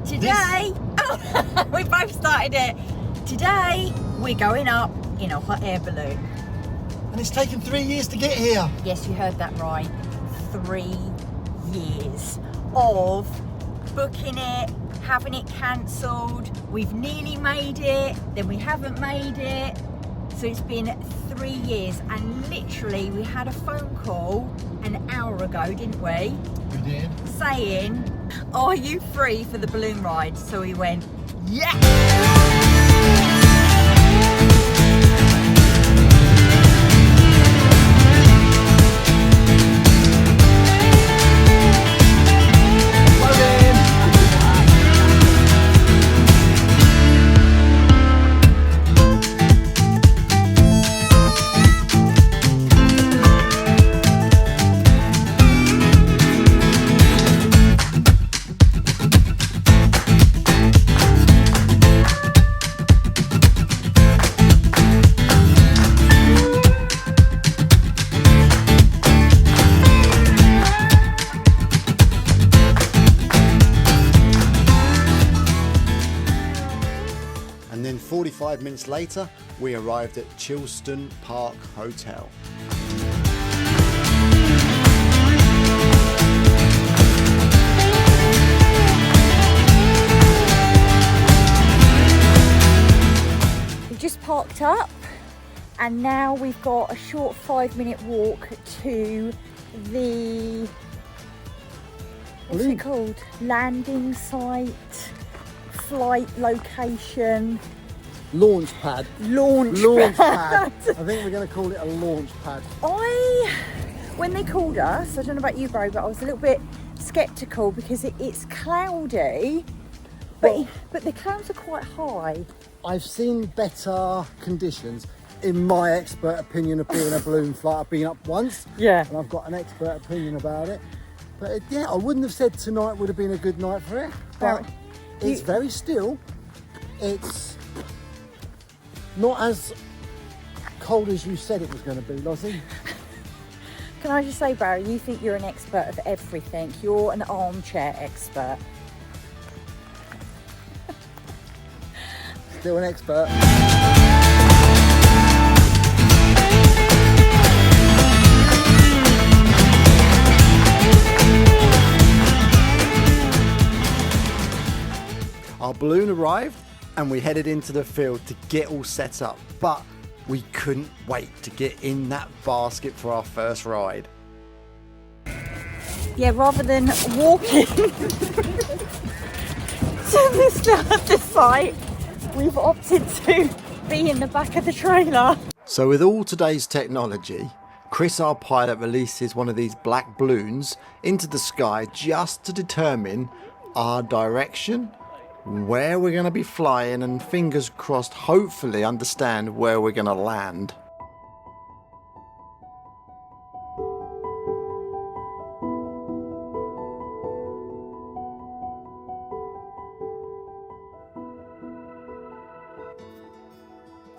Today, we both started it. Today, we're going up in a hot air balloon. And it's taken 3 years to get here. Yes, you heard that right. 3 years of booking it, having it cancelled. We've nearly made it, then we haven't made it. So it's been 3 years, and literally we had a phone call an hour ago, didn't we? We did. Saying, are you free for the balloon ride? So we went, yeah! And then 45 minutes later, we arrived at Chilston Park Hotel. We just parked up, and now we've got a short 5-minute walk to the, what's it called? Landing site, flight location. Launch pad. Launch pad. I think we're going to call it a launch pad. When they called us, I don't know about you, Bro, but I was a little bit sceptical because it's cloudy, but the clouds are quite high. I've seen better conditions. In my expert opinion of being a balloon flight, I've been up once. Yeah. And I've got an expert opinion about it. But yeah, I wouldn't have said tonight would have been a good night for it. But it's very still. It's not as cold as you said it was going to be, Lozzie. Can I just say, Barry, you think you're an expert of everything. You're an armchair expert. Still an expert. Our balloon arrived and we headed into the field to get all set up, but we couldn't wait to get in that basket for our first ride. Yeah, rather than walking to the site, we've opted to be in the back of the trailer. So with all today's technology, Chris, our pilot, releases one of these black balloons into the sky just to determine our direction, where we're going to be flying, and fingers crossed, hopefully understand where we're going to land.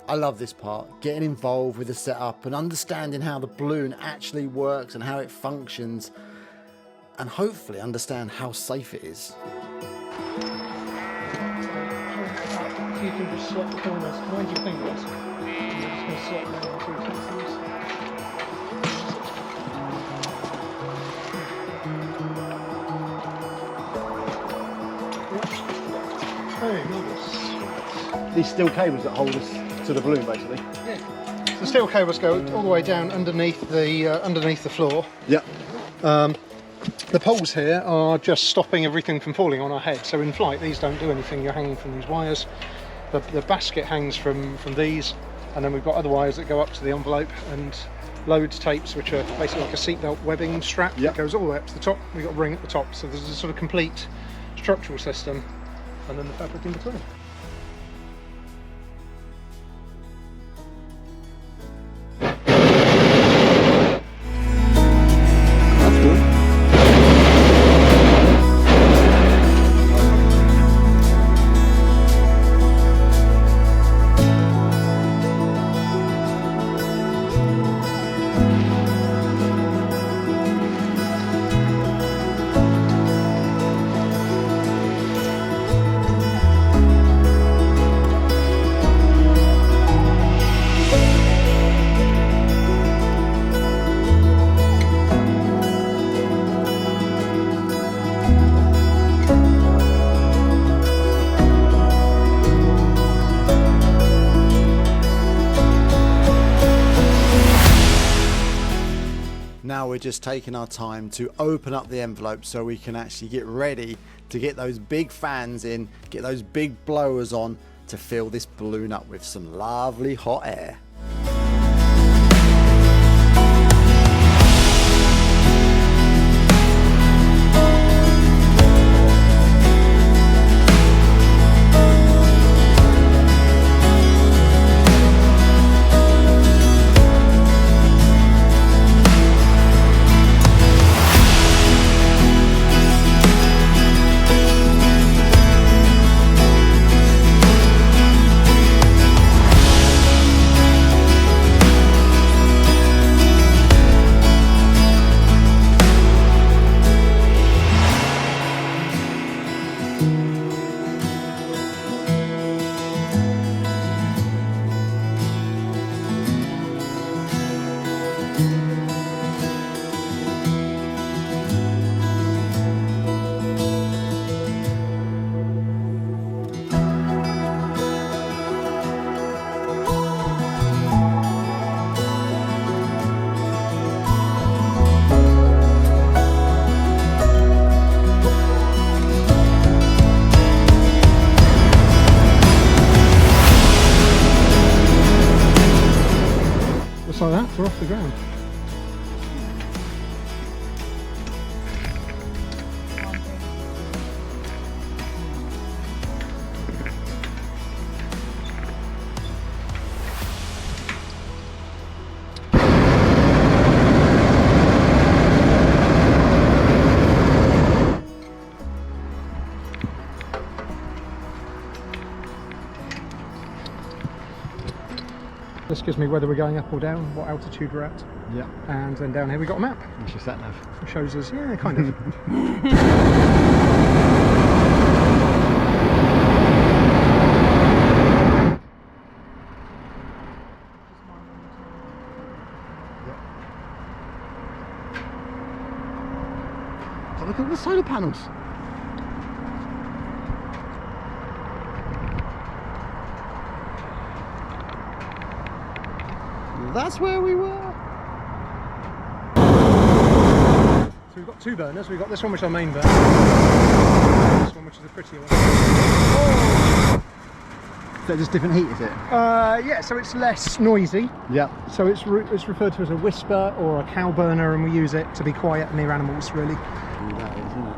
I love this part, getting involved with the setup and understanding how the balloon actually works and how it functions, and hopefully understand how safe it is. If you can just slot the corners, mind your fingers. You're just going to slot them through customs. Very nice. These steel cables that hold us to the balloon, basically. Yeah. The steel cables go all the way down underneath the floor. Yeah. The poles here are just stopping everything from falling on our head. So in flight, these don't do anything. You're hanging from these wires. The basket hangs from these, and then we've got other wires that go up to the envelope, and load tapes, which are basically like a seatbelt webbing strap that goes all the way up to the top. We've got a ring at the top, so there's a sort of complete structural system, and then the fabric in between. we're just taking our time to open up the envelope so we can actually get ready to get those big fans in, get those big blowers on to fill this balloon up with some lovely hot air. Just like that, we're off the ground. This gives me whether we're going up or down, what altitude we're at. Yeah. And then down here we got a map. That's your sat nav. It shows us, yeah, kind of. Oh, look at the solar panels. That's where we were. So we've got two burners. We've got this one, which is our main burner. This one, which is a prettier one. Oh. Is that just different heat, is it? Yeah, so it's less noisy. Yeah. So it's referred to as a whisper or a cow burner, and we use it to be quiet near animals, really. That is, isn't it?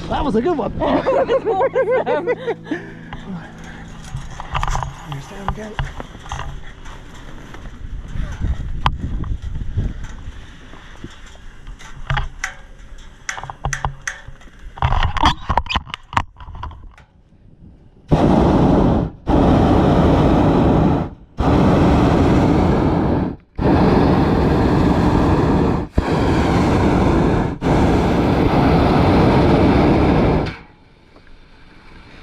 That was a good one. Here's down again.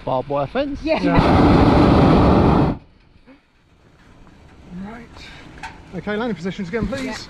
Barbed wire fence. Yeah. Right. Okay, landing positions again, please. Yeah.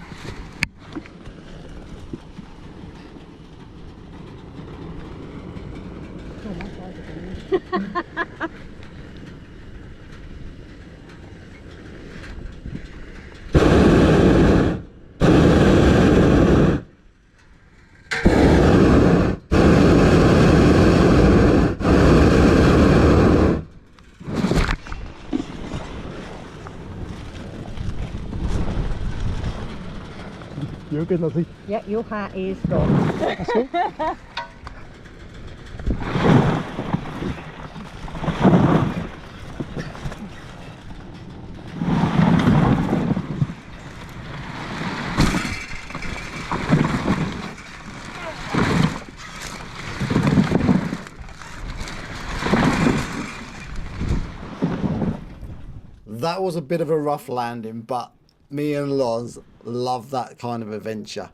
You're good, Lottie. Yeah, your hat is gone. That's cool. That was a bit of a rough landing, but me and Loz love that kind of adventure.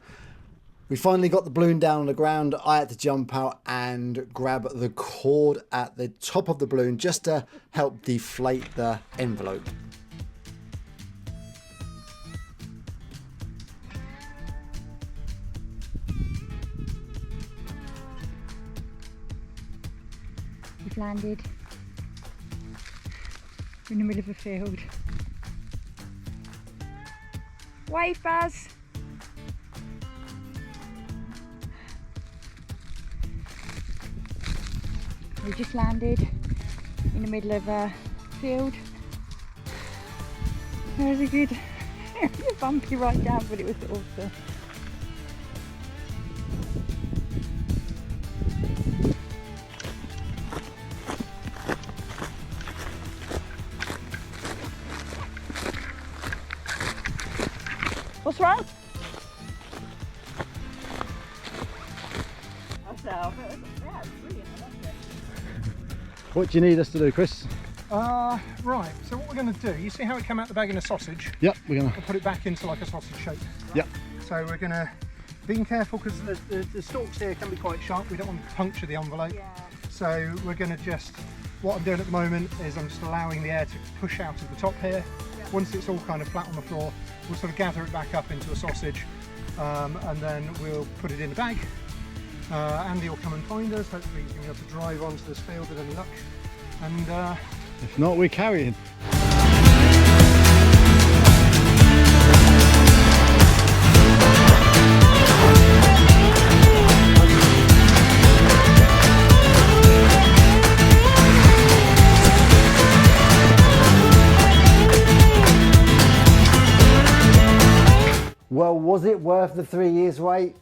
We finally got the balloon down on the ground. I had to jump out and grab the cord at the top of the balloon just to help deflate the envelope. We've landed in the middle of a field. Wave, Buzz. We just landed in the middle of a field. It was a good, bumpy ride down, but it was awesome. What's wrong? What do you need us to do, Chris? Right, so what we're going to do, you see how it came out the bag in a sausage? Yep, we're gonna. We'll put it back into like a sausage shape. Yep. So we're going to be careful because the stalks here can be quite sharp. We don't want to puncture the envelope. Yeah. So we're going to just, what I'm doing at the moment is I'm just allowing the air to push out of the top here. Yeah. Once it's all kind of flat on the floor, we'll sort of gather it back up into a sausage and then we'll put it in the bag. Andy will come and find us. Hopefully he's going to be able to drive onto this field with any luck. And If not, we're carrying. Well, was it worth the 3 years wait?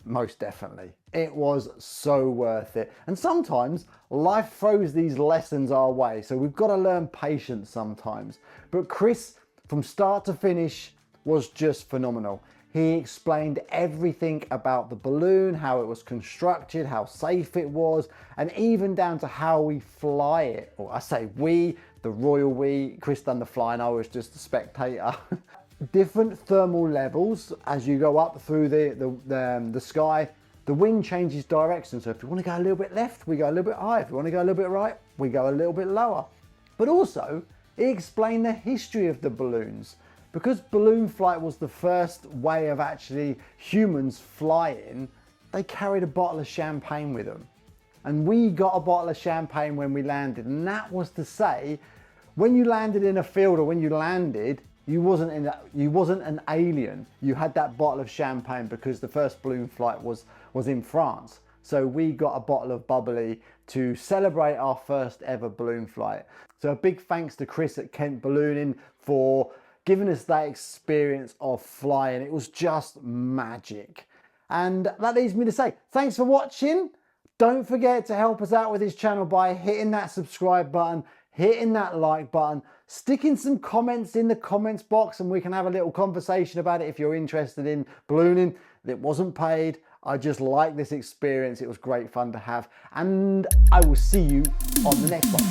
Most definitely. It was so worth it. And sometimes life throws these lessons our way, so we've got to learn patience sometimes. But Chris, from start to finish, was just phenomenal. He explained everything about the balloon, how it was constructed, how safe it was, and even down to how we fly it. Or I say we, the royal we. Chris done the flying, I was just a spectator. Different thermal levels as you go up through the sky. The wind changes direction, so if you want to go a little bit left, we go a little bit higher. If you want to go a little bit right, we go a little bit lower. But also, it explained the history of the balloons. Because balloon flight was the first way of actually humans flying, they carried a bottle of champagne with them. And we got a bottle of champagne when we landed, and that was to say, when you landed in a field or when you landed, you wasn't an alien. You had that bottle of champagne because the first balloon flight was in France. So we got a bottle of bubbly to celebrate our first ever balloon flight. So a big thanks to Chris at Kent Ballooning for giving us that experience of flying. It was just magic. And that leaves me to say, thanks for watching. Don't forget to help us out with this channel by hitting that subscribe button, hitting that like button, sticking some comments in the comments box, and we can have a little conversation about it if you're interested in ballooning. It wasn't paid. I just like this experience. It was great fun to have. And I will see you on the next one.